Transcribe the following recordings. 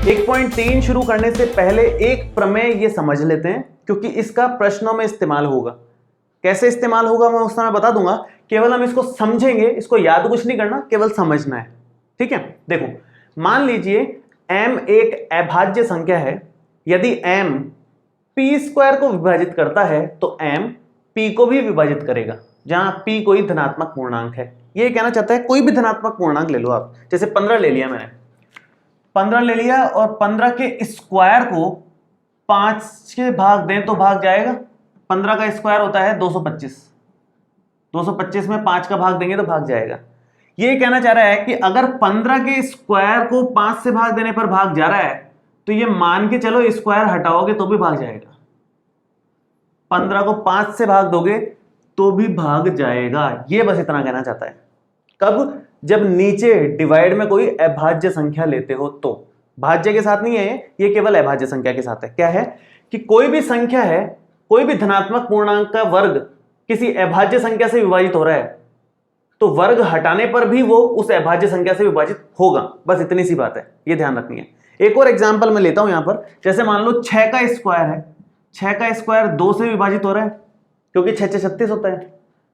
1.3 शुरू करने से पहले एक प्रमेय ये समझ लेते हैं, क्योंकि इसका प्रश्नों में इस्तेमाल होगा। कैसे इस्तेमाल होगा मैं उस समय बता दूंगा, केवल हम इसको समझेंगे, इसको याद कुछ नहीं करना, केवल समझना है। ठीक है, देखो मान लीजिए m एक अभाज्य संख्या है। यदि m p² को विभाजित करता है तो m p को भी विभाजित करेगा, जहां p कोई धनात्मक पूर्णांक है। ये कहना चाहता है कोई भी धनात्मक पूर्णांक ले लो आप, जैसे 15 ले लिया मैंने, 15 ले लिया और 15 के स्क्वायर को 5 से भाग दें तो भाग जाएगा। 15 का स्क्वायर होता है 225, 225 में 5 का भाग देंगे तो भाग जाएगा। ये कहना चाह रहा है कि अगर 15 के स्क्वायर को 5 से भाग देने पर भाग जा रहा है तो ये मान के चलो स्क्वायर हटाओगे तो भी भाग जाएगा। 15 को 5 से भाग दोगे तो भी भाग जाएगा। ये बस इतना कहना चाहता है। कब? जब नीचे डिवाइड में कोई अभाज्य संख्या लेते हो तो। भाज्य के साथ नहीं है ये केवल अभाज्य संख्या के साथ है। क्या है कि कोई भी संख्या है, कोई भी धनात्मक पूर्णांक का वर्ग किसी अभाज्य संख्या से विभाजित हो रहा है तो वर्ग हटाने पर भी वो उस अभाज्य संख्या से विभाजित होगा। बस इतनी सी बात है, ये ध्यान रखनी है। एक और एग्जांपल मैं लेता हूं यहां पर। जैसे मान लो 6 का स्क्वायर है, 6 का स्क्वायर 2 से विभाजित हो रहा है, क्योंकि 6 6 36 होता है।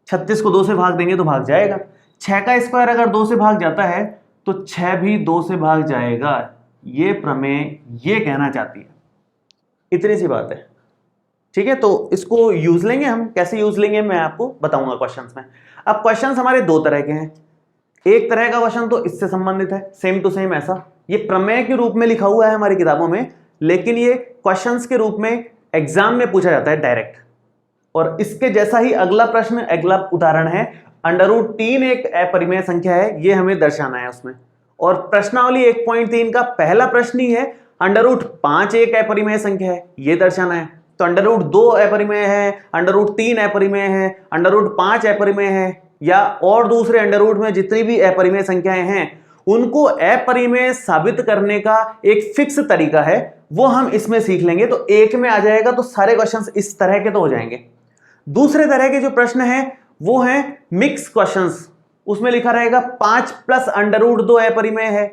36 को 2 से भाग देंगे तो भाग जाएगा। 6 का स्क्वायर अगर 2 से भाग जाता है तो 6 भी 2 से भाग जाएगा। ये प्रमेय ये कहना चाहती है, इतनी सी बात है। ठीक है, तो इसको यूज लेंगे हम। कैसे यूज लेंगे मैं आपको बताऊंगा क्वेश्चंस में। अब क्वेश्चंस हमारे दो तरह के हैं। एक तरह का क्वेश्चन तो इससे संबंधित है, सेम टू सेम ऐसा, ये प्रमेय के रूप में लिखा हुआ है हमारी किताबों में, लेकिन ये क्वेश्चंस के रूप में एग्जाम में पूछा जाता है डायरेक्ट। और इसके जैसा ही अगला प्रश्न, अगला उदाहरण है, √3 एक अपरिमेय संख्या है, ये हमें दर्शाना है उसमें। और प्रश्नावली 1.3 का पहला प्रश्न ही है √5 एक अपरिमेय संख्या है, ये दर्शाना है। तो √2 अपरिमेय है, √3 अपरिमेय है, √5 अपरिमेय है, या और दूसरे अंडर में जितनी भी अपरिमेय संख्याएं हैं उनको अपरिमेय साबित करने का एक फिक्स तरीका है, वो हम इसमें सीख लेंगे। तो एक में आ जाएगा तो सारे क्वेश्चंस इस तरह के तो हो जाएंगे। दूसरे तरह के जो प्रश्न हैं वो हैं मिक्स क्वेश्चंस। उसमें लिखा रहेगा 5 + √2 अपरिमेय है,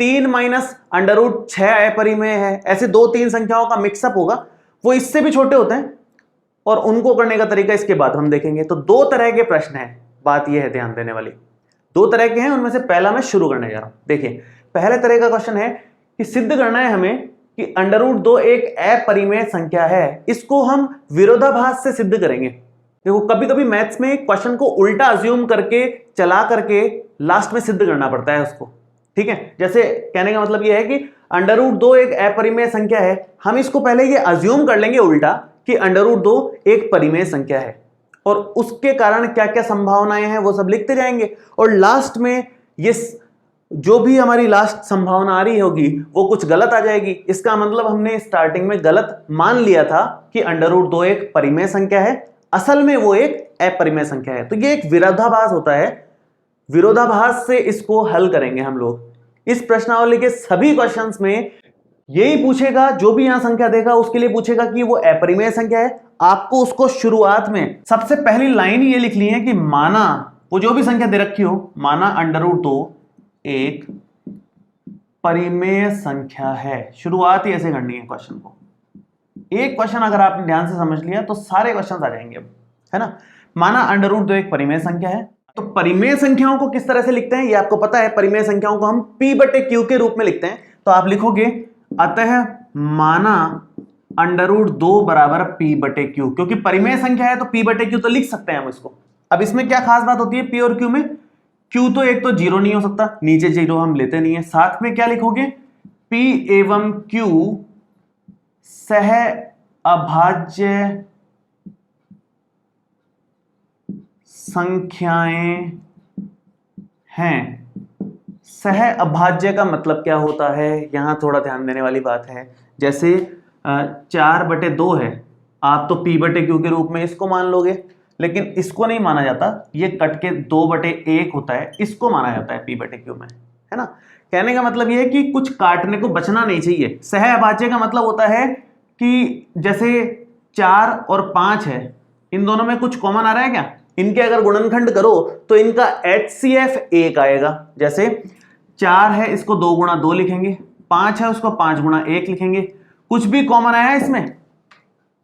3 - √6 अपरिमेय है। ऐसे 2-3 संख्याओं का मिक्सअप होगा, वो इससे भी छोटे होते हैं और उनको करने का तरीका इसके बाद हम देखेंगे। तो दो तरह के प्रश्न हैं, बात यह है ध्यान देने वाली। दो तरह के हैं, उनमें से पहला मैं शुरू करने जा रहा हूं। देखिए पहले तरह का क्वेश्चन है कि सिद्ध करना है हमें कि √2 एक अपरिमेय संख्या है। इसको हम विरोधाभास से सिद्ध करेंगे। देखो कभी कभी मैथ्स में क्वेश्चन को उल्टा अज्यूम करके चला करके लास्ट में सिद्ध करना पड़ता है उसको। ठीक है, जैसे कहने का मतलब यह है कि √2 एक अपरिमेय संख्या है, हम इसको पहले ये अज्यूम कर लेंगे उल्टा कि √2 एक परिमेय संख्या है और उसके कारण क्या क्या संभावनाएं हैं वो सब लिखते जाएंगे। और लास्ट में ये जो भी हमारी लास्ट संभावना आ रही होगी वो कुछ गलत आ जाएगी। इसका मतलब हमने स्टार्टिंग में गलत मान लिया था कि √2 एक परिमेय संख्या है, असल में वो एक अपरिमेय संख्या है। तो ये एक विरोधाभास होता है, विरोधाभास से इसको हल करेंगे हम लोग। इस प्रश्नावली के सभी क्वेश्चंस में यही पूछेगा, जो भी यहां संख्या देगा उसके लिए पूछेगा कि वो अपरिमेय संख्या है। आपको उसको शुरुआत में सबसे पहली लाइन ये लिखनी है कि माना, वो जो भी संख्या दे रखी हो, माना √2 एक परिमेय संख्या है। शुरुआत ही ऐसे करनी है क्वेश्चन को। एक क्वेश्चन अगर आपने ध्यान से समझ लिया तो सारे क्वेश्चन आ जाएंगे अब, है ना। माना √2 एक परिमेय संख्या है। तो परिमेय संख्याओं को किस तरह से लिखते हैं ये आपको पता है। परिमेय संख्याओं को हम p/q के रूप में लिखते हैं। तो आप लिखोगे अतः माना √2 बराबर p/q, क्योंकि परिमेय संख्या है तो p/q तो लिख सकते हैं हम इसको। अब इसमें क्या खास बात होती है p और q में? q तो एक तो 0 नहीं हो सकता, नीचे 0 हम लेते नहीं है। साथ में क्या लिखोगे? p एवं q सह अभाज्य संख्याएं हैं। सह अभाज्य का मतलब क्या होता है, यहां थोड़ा ध्यान देने वाली बात है। जैसे 4/2 है, आप तो p/q के रूप में इसको मान लोगे, लेकिन इसको नहीं माना जाता, ये कट के 2/1 होता है, इसको माना जाता है p/q में, है ना। कहने का मतलब ये है कि कुछ काटने को बचना नहीं चाहिए। सह अभाज्य का मतलब होता है कि जैसे 4 और 5 है, इन दोनों में कुछ कॉमन आ रहा है क्या? इनके अगर गुणनखंड करो तो इनका HCF 1 आएगा। जैसे 4 है, इसको 2 × 2 लिखेंगे, 5 है उसको 5 गुणा 1 लिखेंगे। कुछ भी कॉमन आया इसमें?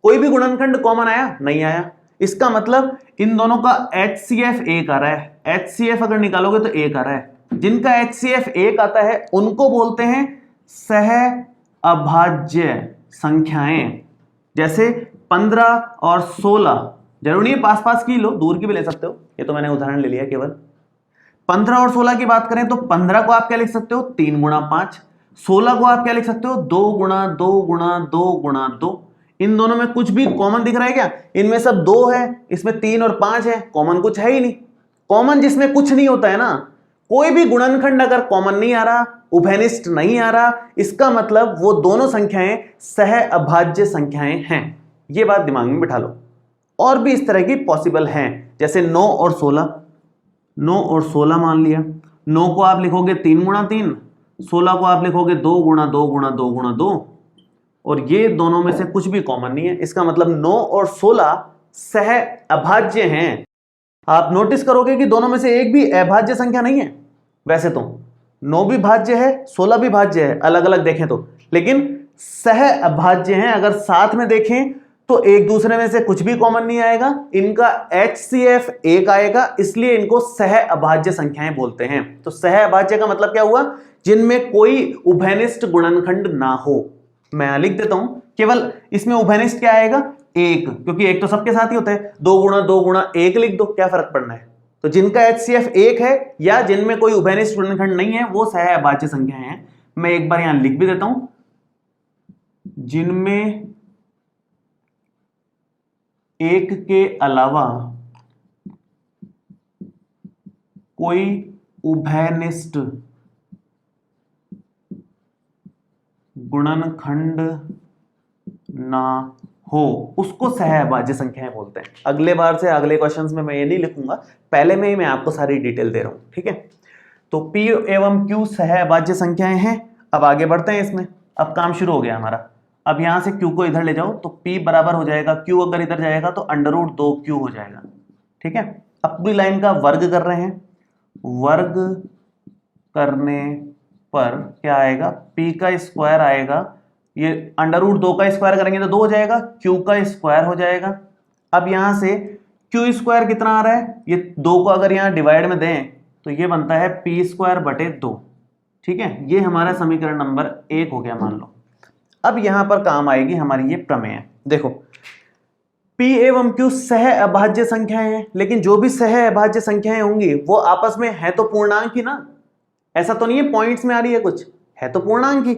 कोई भी गुणनखंड कॉमन आया? नहीं आया। इसका मतलब इन दोनों का HCF 1 आ रहा है। HCF अगर निकालोगे तो 1 आ रहा है। जिनका HCF 1 आता है उनको बोलते हैं सह अभाज्य संख्याएं। जैसे 15 और 16, जरूरी है पास पास की लो, दूर की भी ले सकते हो, ये तो मैंने उदाहरण ले लिया केवल। 15 और 16 की बात करें तो 15 को आप क्या लिख सकते हो? 3 गुणा 5। 16 को आप क्या लिख सकते हो? 2 गुणा 2 गुणा 2 गुणा 2। इन दोनों में कुछ भी कॉमन दिख रहा है क्या? इनमें सब 2 है, इसमें 3 और 5 है, कॉमन कुछ है ही नहीं। कॉमन जिसमें कुछ नहीं होता है ना, कोई भी गुणनखंड अगर कॉमन नहीं आ रहा, उभयनिष्ठ नहीं आ रहा, इसका मतलब वो दोनों संख्याएं सह अभाज्य संख्याएं हैं। ये बात दिमाग में बिठा लो। और भी इस तरह की पॉसिबल हैं, जैसे 9 और 16। 9 और 16 मान लिया। 9 को आप लिखोगे 3 गुणा 3, 16 को आप लिखोगे 2 गुणा 2 गुणा 2 गुणा 2, और ये दोनों में से कुछ भी कॉमन नहीं है। इसका मतलब 9 और 16 सह अभाज्य हैं। आप नोटिस करोगे कि दोनों में से एक भी अभाज्य संख्या नहीं है। वैसे तो 9 भी भाज्य है, 16 भी भाज्य है, अलग अलग देखें तो, लेकिन सह अभाज्य हैं। अगर साथ में देखें तो एक दूसरे में से कुछ भी कॉमन नहीं आएगा। इनका HCF 1 आएगा, इसलिए इनको सह अभाज्य संख्याएं बोलते हैं। तो सह अभाज्य का मतलब क्या हुआ? जिनमें कोई उभयनिष्ठ गुणनखंड ना हो। मैं लिख देता हूं, केवल इसमें उभयनिष्ठ क्या आएगा? 1, क्योंकि 1 तो सबके साथ ही होता है। 2 गुणा 1 लिख दो, क्या फर्क पड़ना है। तो जिनका HCF 1 है या जिनमें कोई उभयनिष्ठ गुणनखंड नहीं है वो सह अभाज्य संख्याएं हैं। मैं एक बार यहां लिख भी देता हूं, जिनमें 1 के अलावा कोई उभयनिष्ठ गुणनखंड ना हो उसको सह अभाज्य संख्याएं बोलते हैं। अगले बार से अगले क्वेश्चंस में मैं ये नहीं लिखूंगा, पहले में ही मैं आपको सारी डिटेल दे रहा हूं, ठीक है। तो P एवं Q सह अभाज्य संख्याएं हैं। अब आगे बढ़ते हैं इसमें। अब काम शुरू हो गया हमारा। अब यहां से Q को इधर ले जाओ तो P बराबर हो जाएगा, Q अगर इधर जाएगा तो √2Q हो जाएगा, ठीक है। अब पूरी लाइन का वर्ग कर रहे हैं। वर्ग करने पर क्या आएगा? P का स्क्वायर आएगा, ये √2 का स्क्वायर करेंगे तो 2 हो जाएगा, Q का स्क्वायर हो जाएगा। अब यहां से Q स्क्वायर कितना आ रहा है? ये 2 को अगर यहां डिवाइड में दें तो ये बनता है P स्क्वायर बटे 2, ठीक है। ये हमारा समीकरण नंबर 1 हो गया मान लो। अब यहां पर काम आएगी हमारी ये प्रमेय। देखो, P एवं Q सह अभाज्य संख्याएं हैं, लेकिन जो भी सह अभाज्य संख्याएं होंगी वो आपस में है तो पूर्णांक ही ना। ऐसा तो नहीं है पॉइंट्स में आ रही है कुछ, है तो पूर्णांक ही।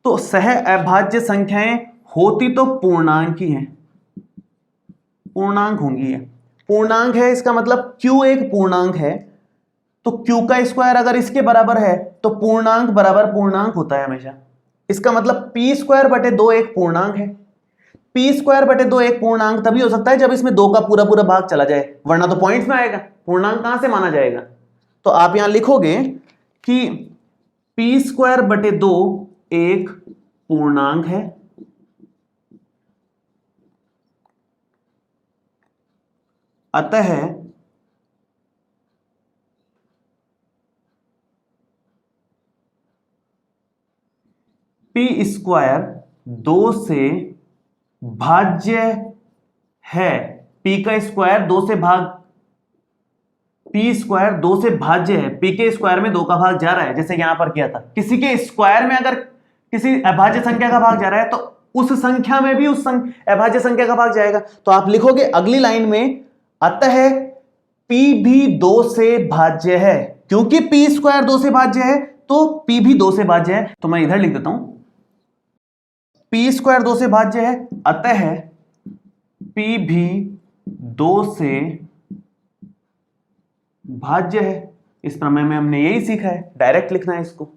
तो सह अभाज्य संख्याएं होती तो पूर्णांक ही हैं, पूर्णांक होंगी। ये पूर्णांक है, इसका मतलब Q एक पूर्णांक है, तो Q का स्क्वायर अगर इसके बराबर है तो पूर्णांक बराबर पूर्णांक होता है हमेशा। इसका मतलब P स्क्वायर बटे 2 एक पूर्णांक है। P स्क्वायर बटे 2 एक पूर्णांक तभी हो सकता है जब इसमें 2 का पूरा पूरा भाग चला जाए, वरना तो पॉइंट्स में आएगा, पूर्णांक कहां से माना जाएगा। तो आप यहां लिखोगे कि P स्क्वायर बटे 2 एक पूर्णांक है, अतः P स्क्वायर 2 से भाज्य है। P का स्क्वायर 2 से भाग, P स्क्वायर 2 से भाज्य है। P के स्क्वायर में 2 का भाग जा रहा है, जैसे यहां पर किया था। किसी के स्क्वायर में अगर किसी अभाज्य संख्या का भाग जा रहा है तो उस संख्या में भी उस अभाज्य संख्या का भाग जाएगा। तो आप लिखोगे अगली लाइन में, अतः P भी 2 से भाज्य है। क्योंकि P स्क्वायर 2 से भाज्य है तो P भी 2 से भाज्य है। तो मैं इधर लिख देता हूं, P स्क्वायर 2 से भाज्य है, अतः P भी 2 से भाज्य है। इस प्रमेय में हमने यही सीखा है, डायरेक्ट लिखना है इसको।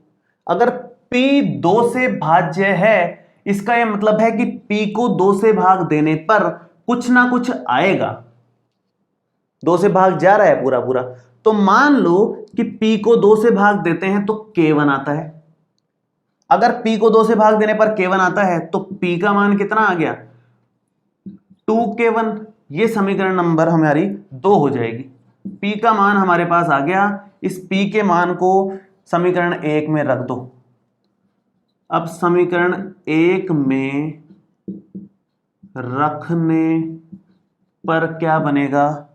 अगर P 2 से भाज्य है, इसका यह मतलब है कि P को 2 से भाग देने पर कुछ ना कुछ आएगा। 2 से भाग जा रहा है पूरा पूरा, तो मान लो कि P को 2 से भाग देते हैं तो K1 आता है। अगर P को 2 से भाग देने पर K1 आता है तो P का मान कितना आ गया? 2K1। ये समीकरण नंबर हमारी 2 हो जाएगी। P का मान हमारे पास आ गया। इस P के मान को समीकरण 1 में रख दो। अब समीकरण 1 में रखने पर क्या बनेगा,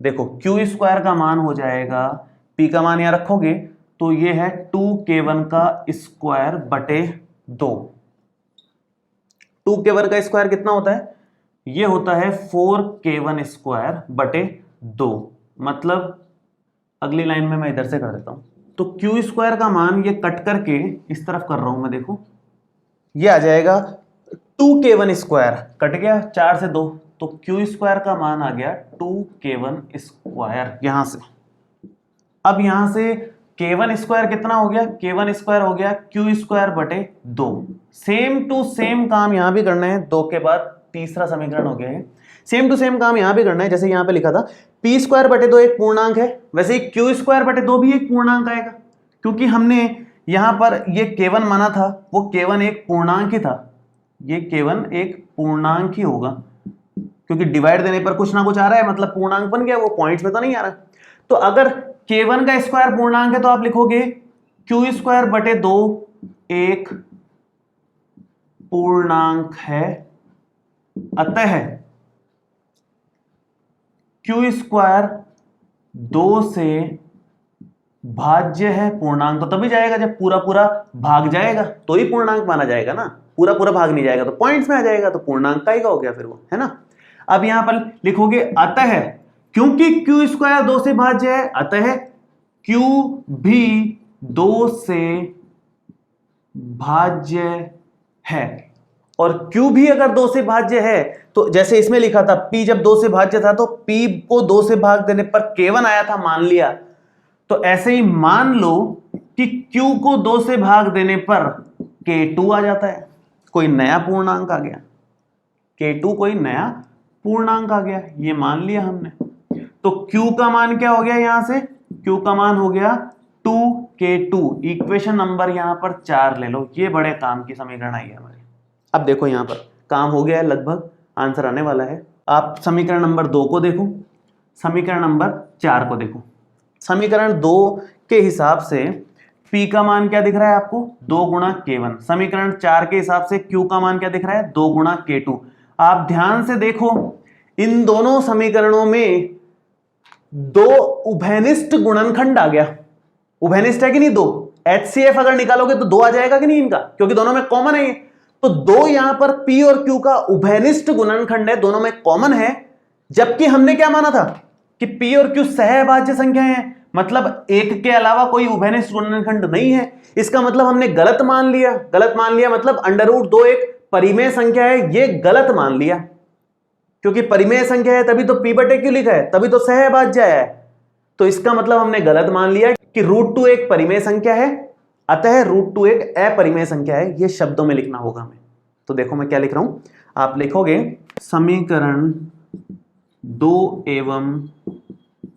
देखो क्यू स्क्वायर का मान हो जाएगा, पी का मान यहां रखोगे तो ये है 2k1 का स्क्वायर बटे 2। 2k1 का स्क्वायर कितना होता है, ये होता है 4k1 स्क्वायर बटे 2। मतलब अगली लाइन में मैं इधर से कर देता हूं, तो क्यू स्क्वायर का मान ये कट करके इस तरफ कर रहा हूं मैं, देखो ये आ जाएगा 2k1 स्क्वायर, कट गया 4 से 2, तो क्यू स्क्वायर का मान आ गया 2k1 स्क्वायर यहां से। अब यहां से k1 स्क्वायर कितना हो गया, k1 स्क्वायर हो गया क्यू स्क्वायर बटे 2। सेम टू सेम काम यहां भी करना है, 2 के बाद तीसरा समीकरण हो गया है। सेम टू सेम काम यहां भी करना है, जैसे यहां पे लिखा था पी स्क्वायर बटे 2 एक पूर्णांक है, वैसे ही क्यू स्क्वायर बटे 2 भी एक पूर्णांक आएगा, क्योंकि हमने यहां पर ये k1 माना था, वो k1 एक पूर्णांक ही था, ये k1 एक पूर्णांक ही होगा, क्योंकि डिवाइड देने पर कुछ ना कुछ आ रहा है, मतलब पूर्णांक बन गया, वो पॉइंट्स में तो नहीं आ रहा। तो अगर k1 का स्क्वायर पूर्णांक है तो आप लिखोगे क्यू स्क्वायर बटे 2 एक पूर्णांक है, अतः क्यू स्क्वायर 2 से भाज्य है। पूर्णांक तो तभी जाएगा जब पूरा पूरा भाग जाएगा तो ही पूर्णांक माना जाएगा ना, पूरा पूरा भाग नहीं जाएगा तो पॉइंट्स में आ जाएगा, तो पूर्णांक का ही हो गया फिर वो, है ना। अब यहां पर लिखोगे अतः, क्योंकि क्यू स्क्वायर 2 से भाज्य है, अतः क्यू भी 2 से भाज्य है। और Q भी अगर 2 से भाज्य है, तो जैसे इसमें लिखा था P जब 2 से भाज्य था तो P को 2 से भाग देने पर K1 आया था, मान लिया, तो ऐसे ही मान लो कि Q को 2 से भाग देने पर K2 आ जाता है, कोई नया पूर्णांक आ गया, K2 कोई नया पूर्णांक आ गया, ये मान लिया हमने। तो Q का मान क्या हो गया, यहां से Q का मान हो गया 2K2। इक्वेशन नंबर यहां पर 4 ले लो, ये बड़े काम की समीकरण आई है हमारी। अब देखो यहां पर काम हो गया है, लगभग आंसर आने वाला है। आप समीकरण नंबर 2 को देखो, समीकरण नंबर 4 को देखो। समीकरण 2 के हिसाब से P का मान क्या दिख रहा है आपको, 2 गुणा K1। समीकरण 4 के हिसाब से Q का मान क्या दिख रहा है, 2 गुणा K2। आप ध्यान से देखो, इन दोनों समीकरणों में 2 उभयनिष्ठ गुणनखंड आ गया। उभयनिष्ठ है कि नहीं, 2 HCF अगर निकालोगे तो 2 आ जाएगा कि नहीं इनका, क्योंकि दोनों में कॉमन है ये। तो 2 यहां पर P और Q का उभयनिष्ठ गुणनखंड है, दोनों में कॉमन है। जबकि हमने क्या माना था कि P और Q सहअभाज्य संख्याएं हैं, मतलब एक के अलावा कोई उभयनिष्ठ गुणनखंड नहीं है। इसका मतलब हमने गलत मान लिया, गलत मान लिया मतलब √2 एक परिमेय संख्या है, ये गलत मान लिया, क्योंकि परिमेय संख्या है तभी तो P बटे Q लिखा है, तभी तो सहअभाज्य है। तो इसका मतलब हमने गलत मान लिया कि √2 एक परिमेय संख्या है, अतः √2 एक अपरिमेय संख्या है, ये शब्दों में लिखना होगा हमें। तो देखो मैं क्या लिख रहा हूं, आप लिखोगे समीकरण 2 एवं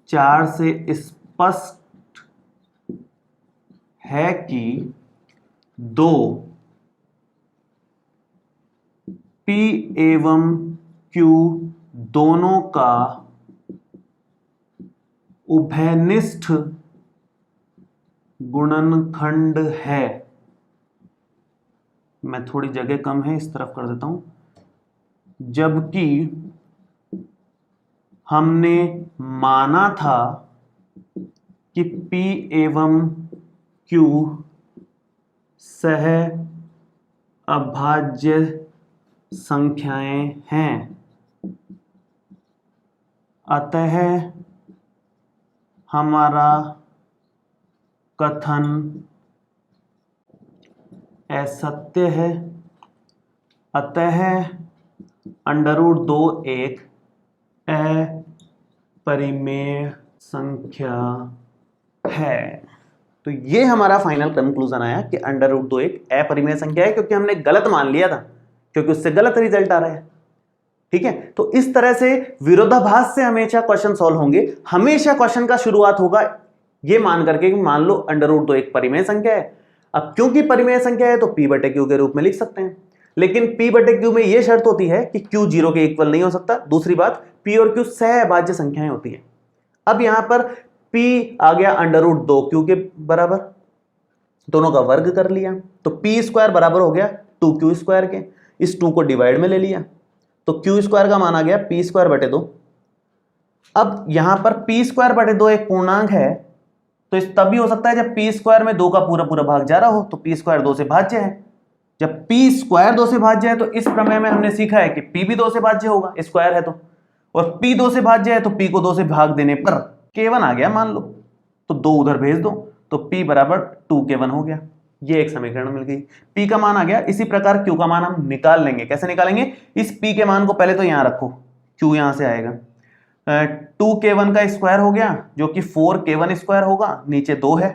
4 से स्पष्ट है कि 2 P एवं Q दोनों का उभयनिष्ठ गुणनखंड है। मैं थोड़ी जगह कम है, इस तरफ कर देता हूं। जबकि हमने माना था कि P एवं Q सहअभाज्य संख्याएं हैं, अतः हमारा कथन असत्य है। अतः √2 एक अपरिमेय संख्या है। तो ये हमारा फाइनल कंक्लूजन आया कि √2 एक अपरिमेय संख्या है, क्योंकि हमने गलत मान लिया था, क्योंकि उससे गलत रिजल्ट आ रहा है। ठीक है, तो इस तरह से विरोधाभास से हमेशा क्वेश्चन सॉल्व होंगे। हमेशा क्वेश्चन का शुरुआत होगा ये मान करके कि मान लो √2 एक परिमेय संख्या है। अब क्योंकि परिमेय संख्या है तो P बटे Q के रूप में लिख सकते हैं, लेकिन P बटे Q में यह शर्त होती है कि Q 0 के इक्वल नहीं हो सकता। दूसरी बात, P और Q सहअभाज्य संख्याएं होती है। अब यहां पर P आ गया √2 Q के बराबर, दोनों का वर्ग कर लिया तो पी स्क्वायर बराबर हो गया 2q स्क्वायर के। इस 2 को डिवाइड में ले लिया तो q स्क्वायर का मान आ गया पी स्क्वायर बटे 2। अब यहां पर पी स्क्वायर बटे 2 एक पूर्णांक है तो इस तभी हो सकता है जब पी स्क्वायर में 2 का पूरा पूरा भाग जा रहा हो, तो पी स्क्वायर 2 से भाज्य है। जब पी स्क्वायर 2 से भाज्य है तो इस प्रमेय में हमने सीखा है कि पी भी 2 से भाज्य होगा, स्क्वायर है तो, और पी 2 से भाज्य है तो पी को 2 से भाग देने पर k1 आ गया मान लो, तो 2 उधर भेज दो तो p बराबर 2k1 हो गया। ये एक समीकरण मिल गई, p का मान आ गया। इसी प्रकार q का मान हम निकाल लेंगे। कैसे निकालेंगे? इस p के मान को पहले तो यहां रखो, q यहां से आएगा 2k1 का स्क्वायर हो गया जो कि 4k1 स्क्वायर होगा, नीचे 2 है,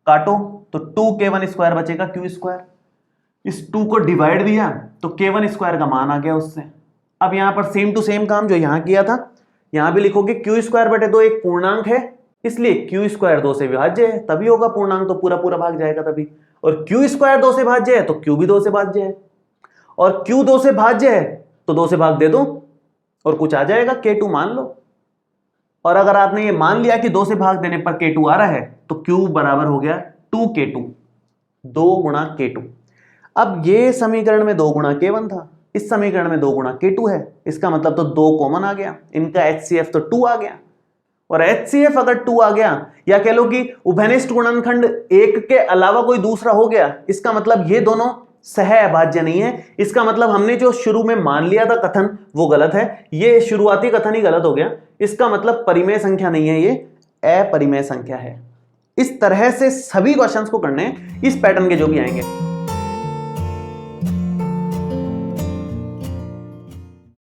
काटो तो 2k1 स्क्वायर बचेगा q स्क्वायर। इस 2 को डिवाइड दिया तो k1 स्क्वायर का मान आ गया उससे। अब यहां पर सेम टू सेम काम जो यहां किया था यहां भी लिखोगे, q स्क्वायर बटे 2 एक पूर्णांक है इसलिए q स्क्वायर 2 से विभाज्य है, तभी होगा पूर्णांक, तो पूरा पूरा भाग जाएगा तभी। और q स्क्वायर 2 से भाज्य है तो q भी 2 से भाज्य है, और q 2 से भाज्य है तो 2 से भाग दे दो और कुछ आ जाएगा, k2 मान लो। और अगर आपने ये मान लिया कि 2 से भाग देने पर k2 आ रहा है तो q बराबर हो गया 2k2, 2 गुणा k2। अब ये समीकरण में 2 गुणा k1 था, इस समीकरण में 2 गुणा k2 है, इसका मतलब तो 2 कॉमन आ गया, इनका HCF तो 2 आ गया। और HCF अगर 2 आ गया, या कह लो कि उभयनिष्ठ गुणनखंड 1 के अलावा कोई दूसरा हो गया, इसका मतलब ये दोनों सह अभाज्य नहीं है। इसका मतलब हमने जो शुरू में मान लिया था कथन वो गलत है, ये शुरुआती कथन ही गलत हो गया। इसका मतलब परिमेय संख्या नहीं है, ये अपरिमेय संख्या है। इस तरह से सभी क्वेश्चंस को करने इस पैटर्न के जो भी आएंगे।